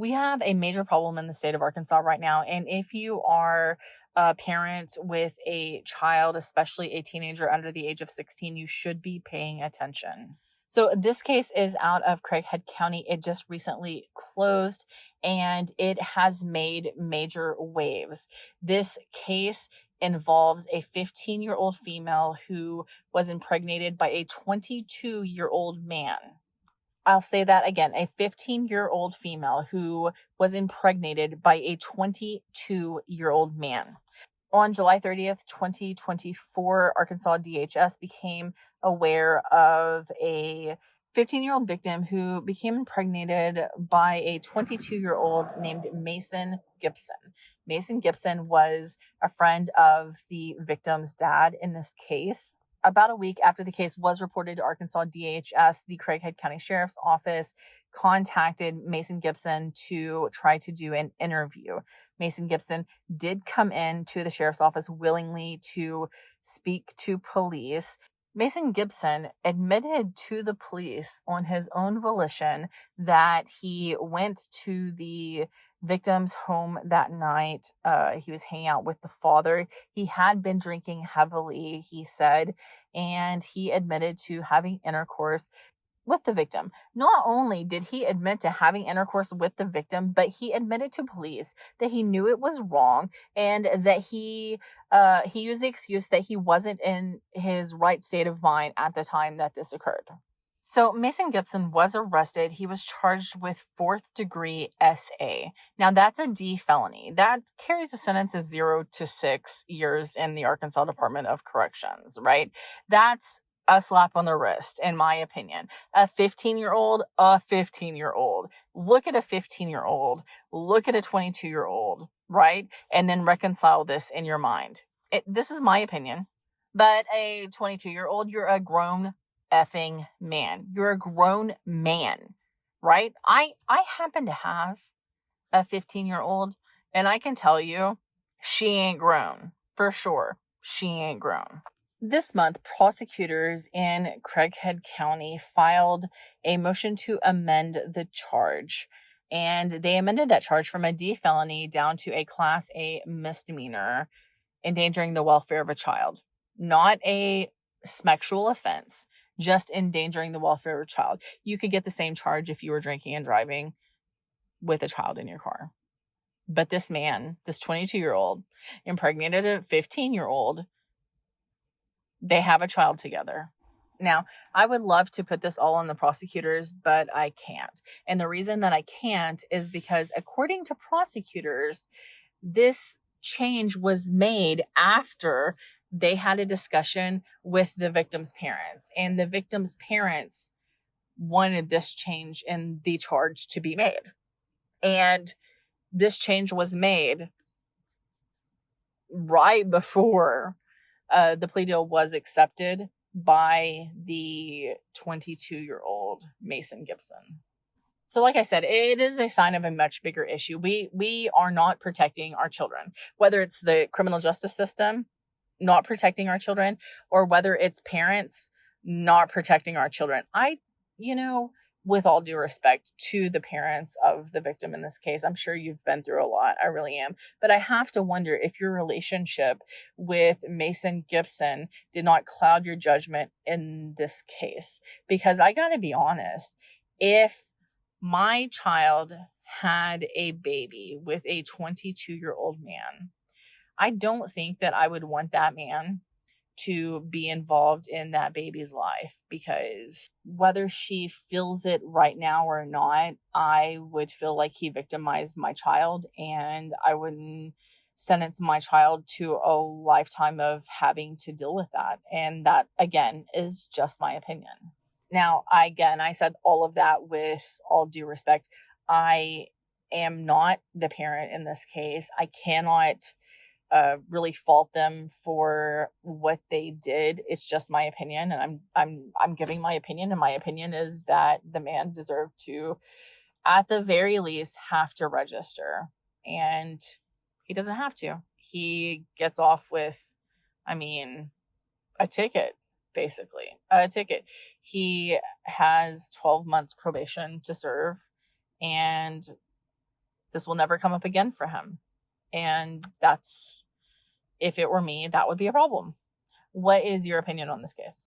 We have a major problem in the state of Arkansas right now. And if you are a parent with a child, especially a teenager under the age of 16, you should be paying attention. So this case is out of Craighead County. It just recently closed and it has made major waves. This case involves a 15-year-old female who was impregnated by a 22-year-old man. I'll say that again, a 15-year-old female who was impregnated by a 22-year-old man. On July 30th, 2024, Arkansas DHS became aware of a 15-year-old victim who became impregnated by a 22-year-old named Mason Gibson. Mason Gibson was a friend of the victim's dad in this case. About a week after the case was reported to Arkansas DHS, the Craighead County Sheriff's Office contacted Mason Gibson to try to do an interview. Mason Gibson did come in to the sheriff's office willingly to speak to police. Mason Gibson admitted to the police on his own volition that he went to the victim's home that night. He was hanging out with the father. He had been drinking heavily, he said, and he admitted to having intercourse with the victim. Not only did he admit to having intercourse with the victim, but he admitted to police that he knew it was wrong and that he used the excuse that he wasn't in his right state of mind at the time that this occurred. So Mason Gibson was arrested. He was charged with 4th degree SA. Now that's a D felony. That carries a sentence of 0 to 6 years in the Arkansas Department of Corrections, right? That's a slap on the wrist, in my opinion. A 15-year-old. Look at a 15-year-old. Look at a 22-year-old, right? And then reconcile this in your mind. This is my opinion. But a 22-year-old, you're a grown effing man. You're a grown man, right? I happen to have a 15-year-old, and I can tell you, she ain't grown. For sure, she ain't grown. This month, prosecutors in Craighead County filed a motion to amend the charge. And they amended that charge from a D felony down to a Class A misdemeanor, endangering the welfare of a child. Not a sexual offense, just endangering the welfare of a child. You could get the same charge if you were drinking and driving with a child in your car. But this man, this 22-year-old, impregnated a 15-year-old. They have a child together. Now, I would love to put this all on the prosecutors, but I can't. And the reason that I can't is because according to prosecutors, this change was made after they had a discussion with the victim's parents. And the victim's parents wanted this change in the charge to be made. And this change was made right before the plea deal was accepted by the 22-year-old Mason Gibson. So like I said, it is a sign of a much bigger issue. We are not protecting our children, whether it's the criminal justice system not protecting our children or whether it's parents not protecting our children. With all due respect to the parents of the victim in this case, I'm sure you've been through a lot. I really am. But I have to wonder if your relationship with Mason Gibson did not cloud your judgment in this case. Because I got to be honest, if my child had a baby with a 22-year-old man, I don't think that I would want that man to be involved in that baby's life, because whether she feels it right now or not, I would feel like he victimized my child, and I wouldn't sentence my child to a lifetime of having to deal with that. And that, again, is just my opinion. Now, I said all of that with all due respect. I am not the parent in this case. I cannot really fault them for what they did. It's just my opinion, and I'm giving my opinion, and my opinion is that the man deserved to, at the very least, have to register, and he doesn't have to. He gets off with, a ticket, basically. A ticket. He has 12 months probation to serve, and This will never come up again for him. And that's, if it were me, that would be a problem. What is your opinion on this case?